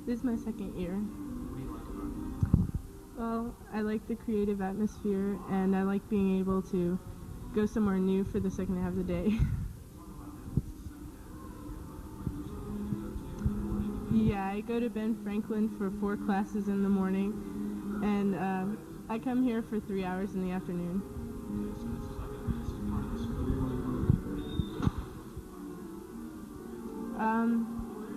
This is my second year. What do you like about it? Well, I like the creative atmosphere, and I like being able to go somewhere new for the second half of the day. Yeah, I go to Ben Franklin for 4 classes in the morning, and I come here for 3 hours in the afternoon.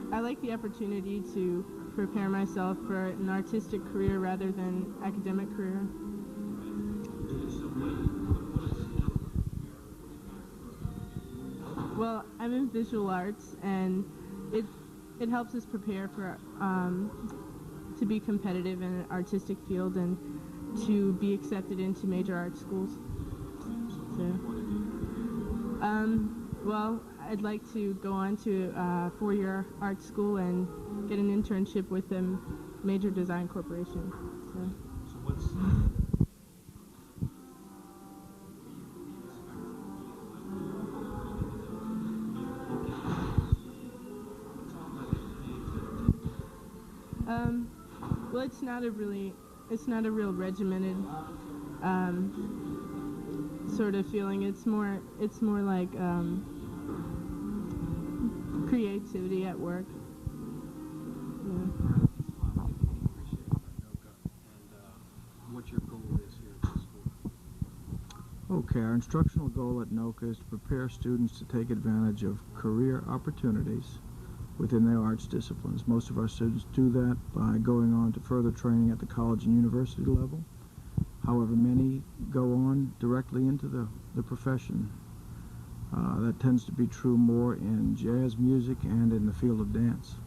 I like the opportunity to prepare myself for an artistic career rather than academic career. Well, I'm in visual arts, and it helps us prepare for to be competitive in an artistic field and to be accepted into major art schools. So, well, I'd like to go on to a 4-year art school and get an internship with a major design corporation. So what's well, it's not a real regimented sort of feeling. It's more like creativity at work. Yeah. what your goal is here at the school? Okay, our instructional goal at NOCCA is to prepare students to take advantage of career opportunities within their arts disciplines. Most of our students do that by going on to further training at the college and university level. However, many go on directly into the profession. That tends to be true more in jazz music and in the field of dance.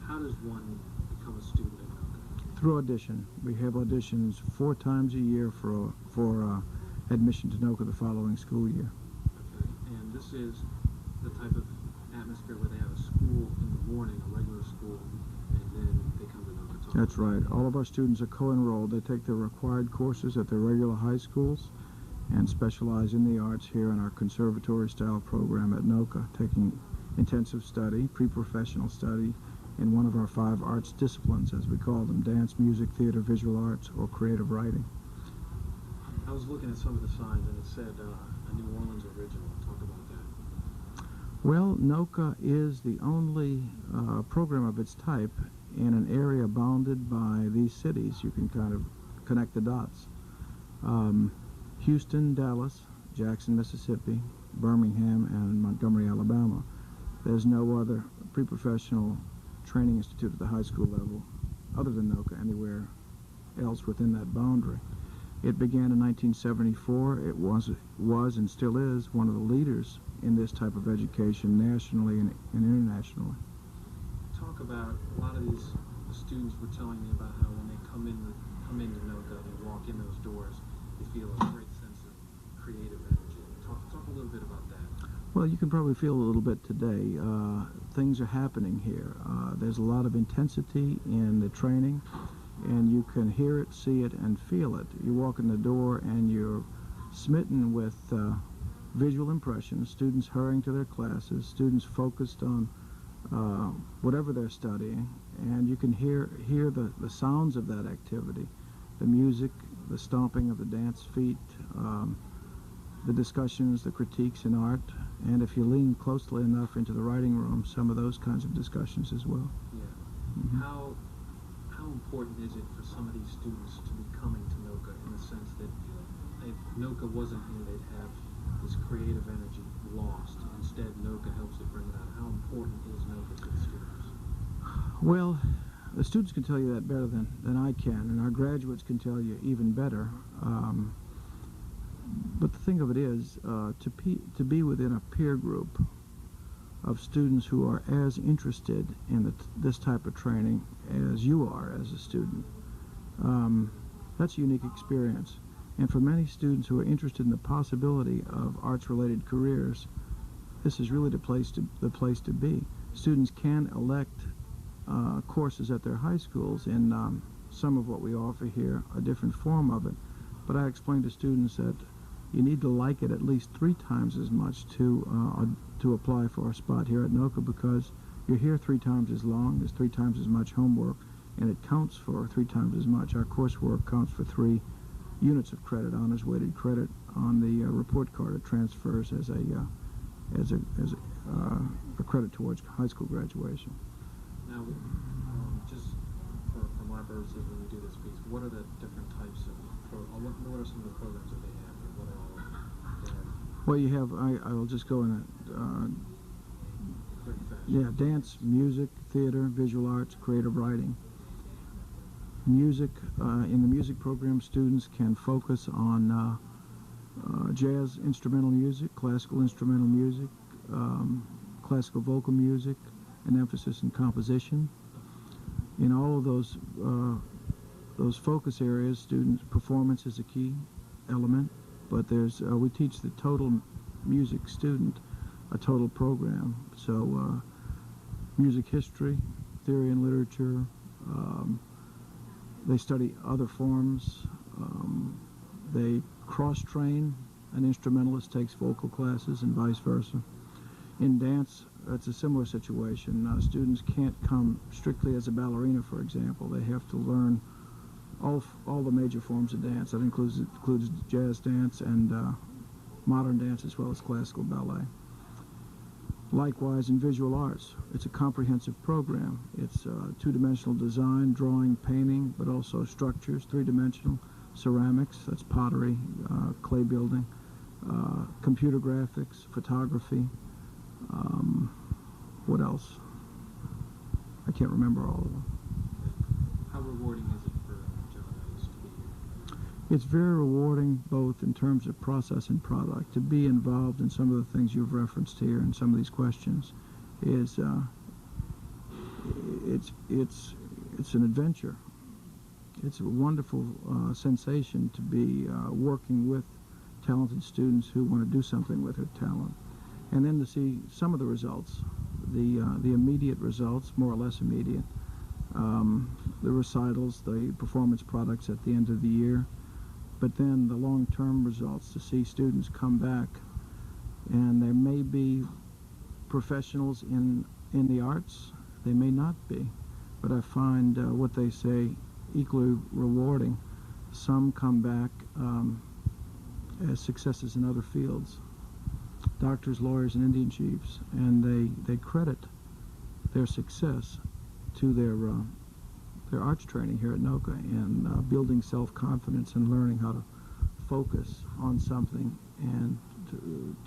How does one become a student at NOCCA? Through audition. We have auditions 4 times a year for admission to NOCCA the following school year. Okay, and this is the type of atmosphere where they have a school in the morning, a regular school, and then they come to NOCCA. That's right. All of our students are co-enrolled. They take their required courses at their regular high schools and specialize in the arts here in our conservatory-style program at NOCCA, taking intensive study, pre-professional study, in one of our 5 arts disciplines, as we call them: dance, music, theater, visual arts, or creative writing. I was looking at some of the signs, and it said a New Orleans original. Talk about that. Well, NOCCA is the only program of its type in an area bounded by these cities. You can kind of connect the dots. Houston, Dallas, Jackson, Mississippi, Birmingham, and Montgomery, Alabama. There's no other pre-professional training institute at the high school level other than NOCCA anywhere else within that boundary. It began in 1974. It was and still is one of the leaders in this type of education nationally and internationally. Talk about a lot of these students were telling me about how when they come into NOCCA, they walk in those doors, they feel a great sense of creative energy. Talk a little bit about that. Well, you can probably feel a little bit today. Things are happening here. There's a lot of intensity in the training, and you can hear it, see it, and feel it. You walk in the door and you're smitten with visual impressions, students hurrying to their classes, students focused on whatever they're studying, and you can hear the sounds of that activity, the music, the stomping of the dance feet, the discussions, the critiques in art, and if you lean closely enough into the writing room, some of those kinds of discussions as well. Yeah. Mm-hmm. How important is it for some of these students to be coming to NOCCA in the sense that if NOCCA wasn't here, they'd have this creative energy lost. Instead, NOCCA helps to bring it out. How important is NOCCA to the students? Well, the students can tell you that better than I can, and our graduates can tell you even better. But the thing of it is, to be within a peer group of students who are as interested in this type of training as you are as a student, that's a unique experience. And for many students who are interested in the possibility of arts-related careers, this is really the place to be. Students can elect courses at their high schools in some of what we offer here, a different form of it. But I explain to students that you need to like it at least 3 times as much to apply for a spot here at NOCCA, because you're here 3 times as long, there's 3 times as much homework, and it counts for 3 times as much. Our coursework counts for 3 units of credit, honors weighted credit on the report card. It transfers as a credit towards high school graduation. Now, just for my purposes, when we do this piece, what are the different types of what are some of the programs that they have? What are all they have? Well, you have, I will just go in Quick, fast. yeah, dance, music, theater, visual arts, creative writing. Music, in the music program, students can focus on jazz instrumental music, classical instrumental music, classical vocal music, an emphasis in composition. In all of those focus areas, student performance is a key element, but there's we teach the total music student a total program. So music history, theory and literature, they study other forms, they cross-train. An instrumentalist takes vocal classes and vice versa. In dance, it's a similar situation. Students can't come strictly as a ballerina, for example. They have to learn all the major forms of dance. That includes jazz dance and modern dance, as well as classical ballet. Likewise, in visual arts, it's a comprehensive program. It's 2-dimensional design, drawing, painting, but also structures, 3-dimensional ceramics, that's pottery, clay building, computer graphics, photography. What else? I can't remember all of them. How rewarding is it for John Ellis to be here? It's very rewarding, both in terms of process and product. To be involved in some of the things you've referenced here and some of these questions is it's an adventure. It's a wonderful sensation to be working with talented students who want to do something with their talent, and then to see some of the results, the immediate results, more or less immediate, the recitals, the performance products at the end of the year, but then the long-term results, to see students come back, and there may be professionals in the arts, they may not be, but I find what they say equally rewarding. Some come back as successes in other fields, doctors, lawyers, and Indian chiefs, and they credit their success to their arts training here at NOCCA, and building self-confidence and learning how to focus on something and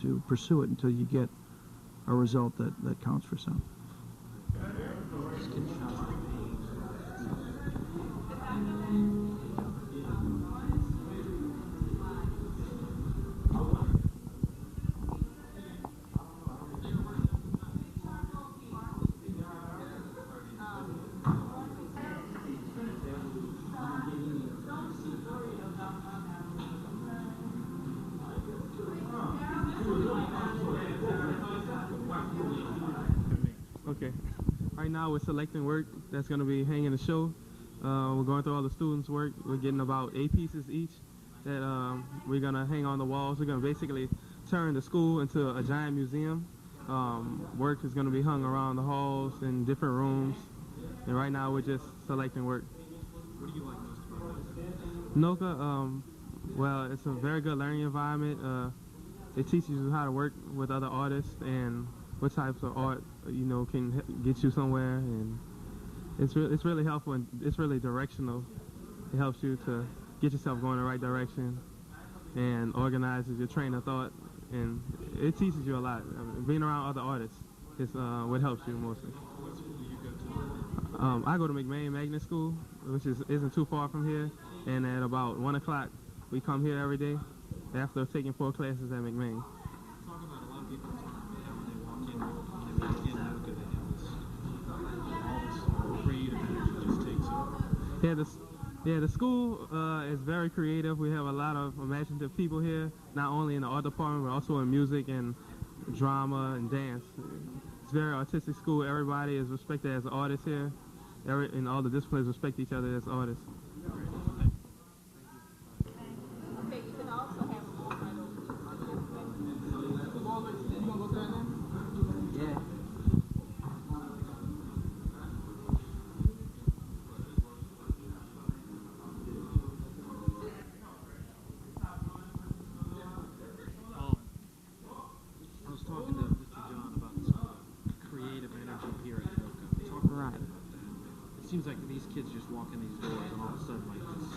to pursue it until you get a result that counts for something. Just get shots of pain. Okay. Right now we're selecting work that's going to be hanging the show. We're going through all the students' work. We're getting about 8 pieces each that we're going to hang on the walls. We're going to basically turn the school into a giant museum. Work is going to be hung around the halls in different rooms. And right now we're just selecting work. What do you like most about NOCCA? NOCCA, well, it's a very good learning environment. It teaches you how to work with other artists and what types of art, you know, can get you somewhere, and it's really helpful, and it's really directional. It helps you to get yourself going in the right direction and organizes your train of thought, and it teaches you a lot. I mean, being around other artists is what helps you mostly. What school do you go to? I go to McMain Magnet School, which isn't too far from here, and at about 1 o'clock we come here every day after taking 4 classes at McMain. Talk about a lot of people talk about when they walk in NOCCA, they have all this creative energy just takes over. The school is very creative. We have a lot of imaginative people here, not only in the art department, but also in music and drama and dance. It's a very artistic school. Everybody is respected as artists here. And all the disciplines respect each other as artists. Okay, you can also have a time. It seems like these kids just walk in these doors and all of a sudden like this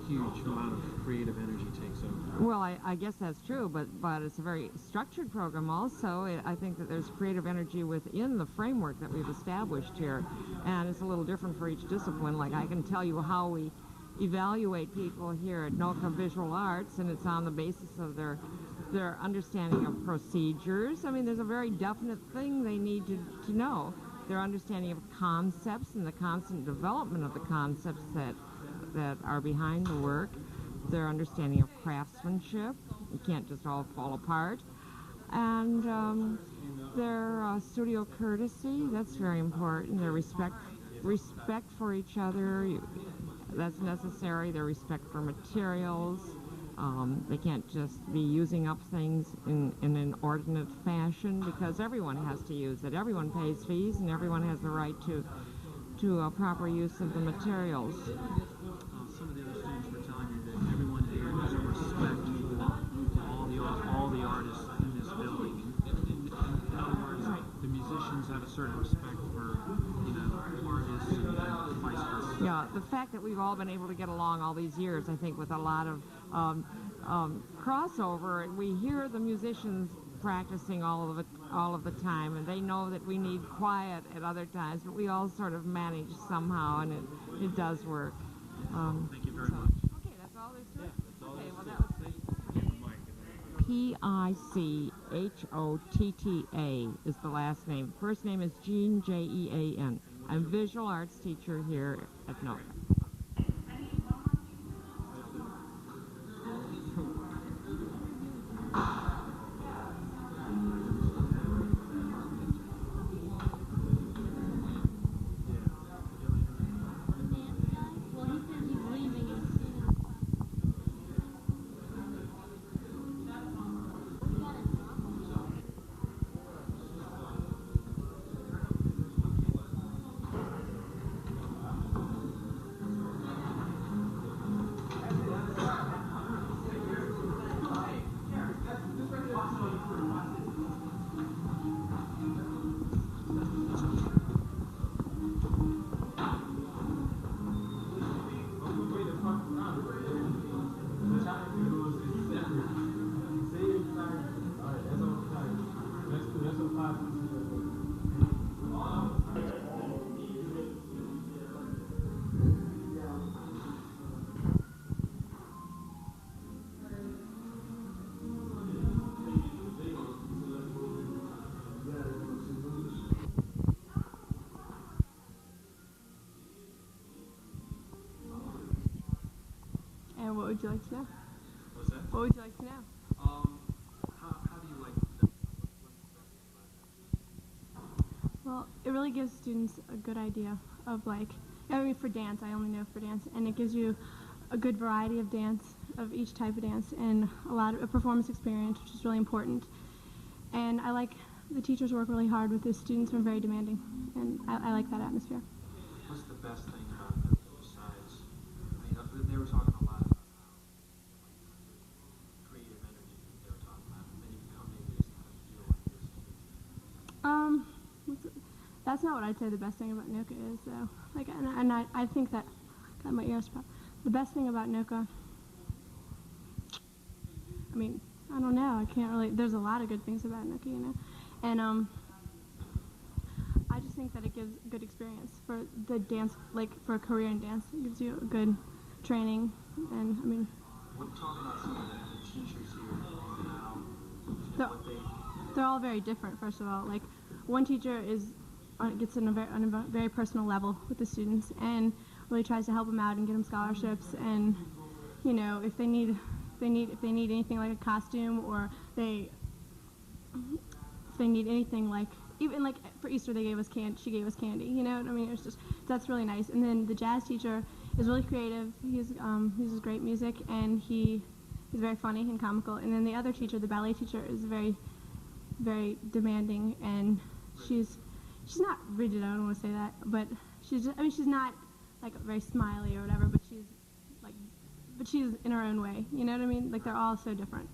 huge amount of creative energy takes over. Well, I guess that's true, but it's a very structured program also. I think that there's creative energy within the framework that we've established here, and it's a little different for each discipline. Like, I can tell you how we evaluate people here at NOCCA Visual Arts, and it's on the basis of their understanding of procedures. I mean, there's a very definite thing they need to know. Their understanding of concepts and the constant development of the concepts that are behind the work. Their understanding of craftsmanship. It can't just all fall apart. And their studio courtesy, that's very important. Their respect for each other, that's necessary. Their respect for materials. They can't just be using up things in an inordinate fashion, because everyone has to use it. Everyone pays fees, and everyone has the right to a proper use of the materials. Some of the other students were telling me that everyone here has a respect for all the artists in this building. In other words, the musicians have a certain respect for, artists and vice versa. Yeah, the fact that we've all been able to get along all these years, I think, with a lot of crossover, and we hear the musicians practicing all of the time, and they know that we need quiet at other times, but we all sort of manage somehow, and it does work. Thank you very much. Okay, that's all there's to it? Okay, well, that was P-I-C-H-O-T-T-A is the last name. First name is Jean, J-E-A-N. I'm a visual arts teacher here at NOCCA. And what would you like to know? What's that? What would you like to know? How do you like the Well, it really gives students a good idea of, for dance, I only know for dance, and it gives you a good variety of dance, of each type of dance, and a performance experience, which is really important. And I like the teachers work really hard with the students, and are very demanding, and I like that atmosphere. What's the best thing about NOCCA besides, they were talking a lot about creative energy they were talking about, and how maybe it's not a feel like this. That's not what I'd say the best thing about NOCCA is, though. I think that, got my ears popped. The best thing about NOCCA, I don't know, I can't really, there's a lot of good things about NOCCA, and I just think that it gives a good experience for the dance, for a career in dance. It gives you a good training, and What talk about some of the teachers here and how they're all very different. First of all, one teacher gets on a very personal level with the students and really tries to help them out and get them scholarships, and if they need anything like a costume, or if they need anything even for Easter she gave us candy, it's just, that's really nice. And then the jazz teacher is really creative. He uses great music, and he's very funny and comical. And then the other teacher, the ballet teacher, is very, very demanding, and she's not rigid, I don't want to say that, but she's not very smiley or whatever, but she's in her own way, you know what I mean? They're all so different.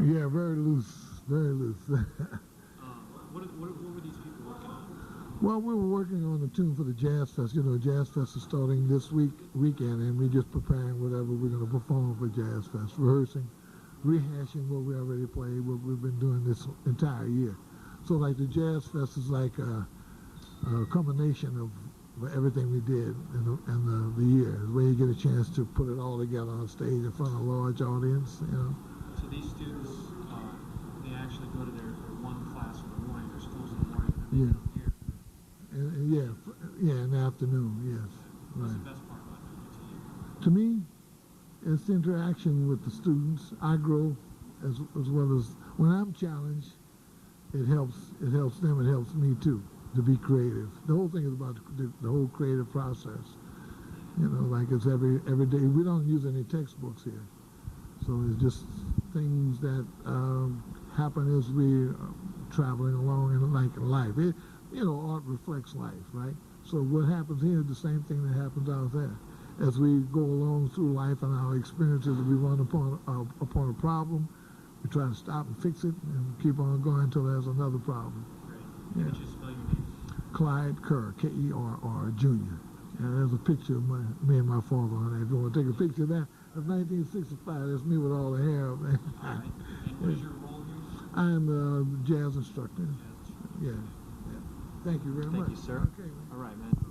Yeah, very loose, very loose. What were these people working on? Well, we were working on the tune for the Jazz Fest. You know, Jazz Fest is starting this weekend, and we're just preparing whatever we're going to perform for Jazz Fest, rehearsing, rehashing what we already played, what we've been doing this entire year. So, like, the Jazz Fest is like a combination of everything we did in the year, where you get a chance to put it all together on stage in front of a large audience, you know. So these students, they actually go to their one class in the morning, their schools in the morning, and then they come here. Yeah, in the afternoon, yes. What's Right. the best part about doing it To to you? me, it's the interaction with the students. I grow as well as when I'm challenged. It helps them. It helps me too to be creative. The whole thing is about the whole creative process. You know, like it's every day. We don't use any textbooks here, so it's just things that happen as we traveling along in life. You know, art reflects life, right? So what happens here is the same thing that happens out there. As we go along through life and our experiences, we run upon a problem. We try to stop and fix it and keep on going until there's another problem. Great. Yeah. Could you spell your name? Clyde Kerr, Kerr, Jr. And there's a picture of me and my father on there. If you want to take a picture of that, that's 1965. That's me with all the hair. Man. All right. And what is your role here? I'm a jazz instructor. Jazz instructor. Yeah. Thank you very much. Thank you, sir. Okay, man. All right, man.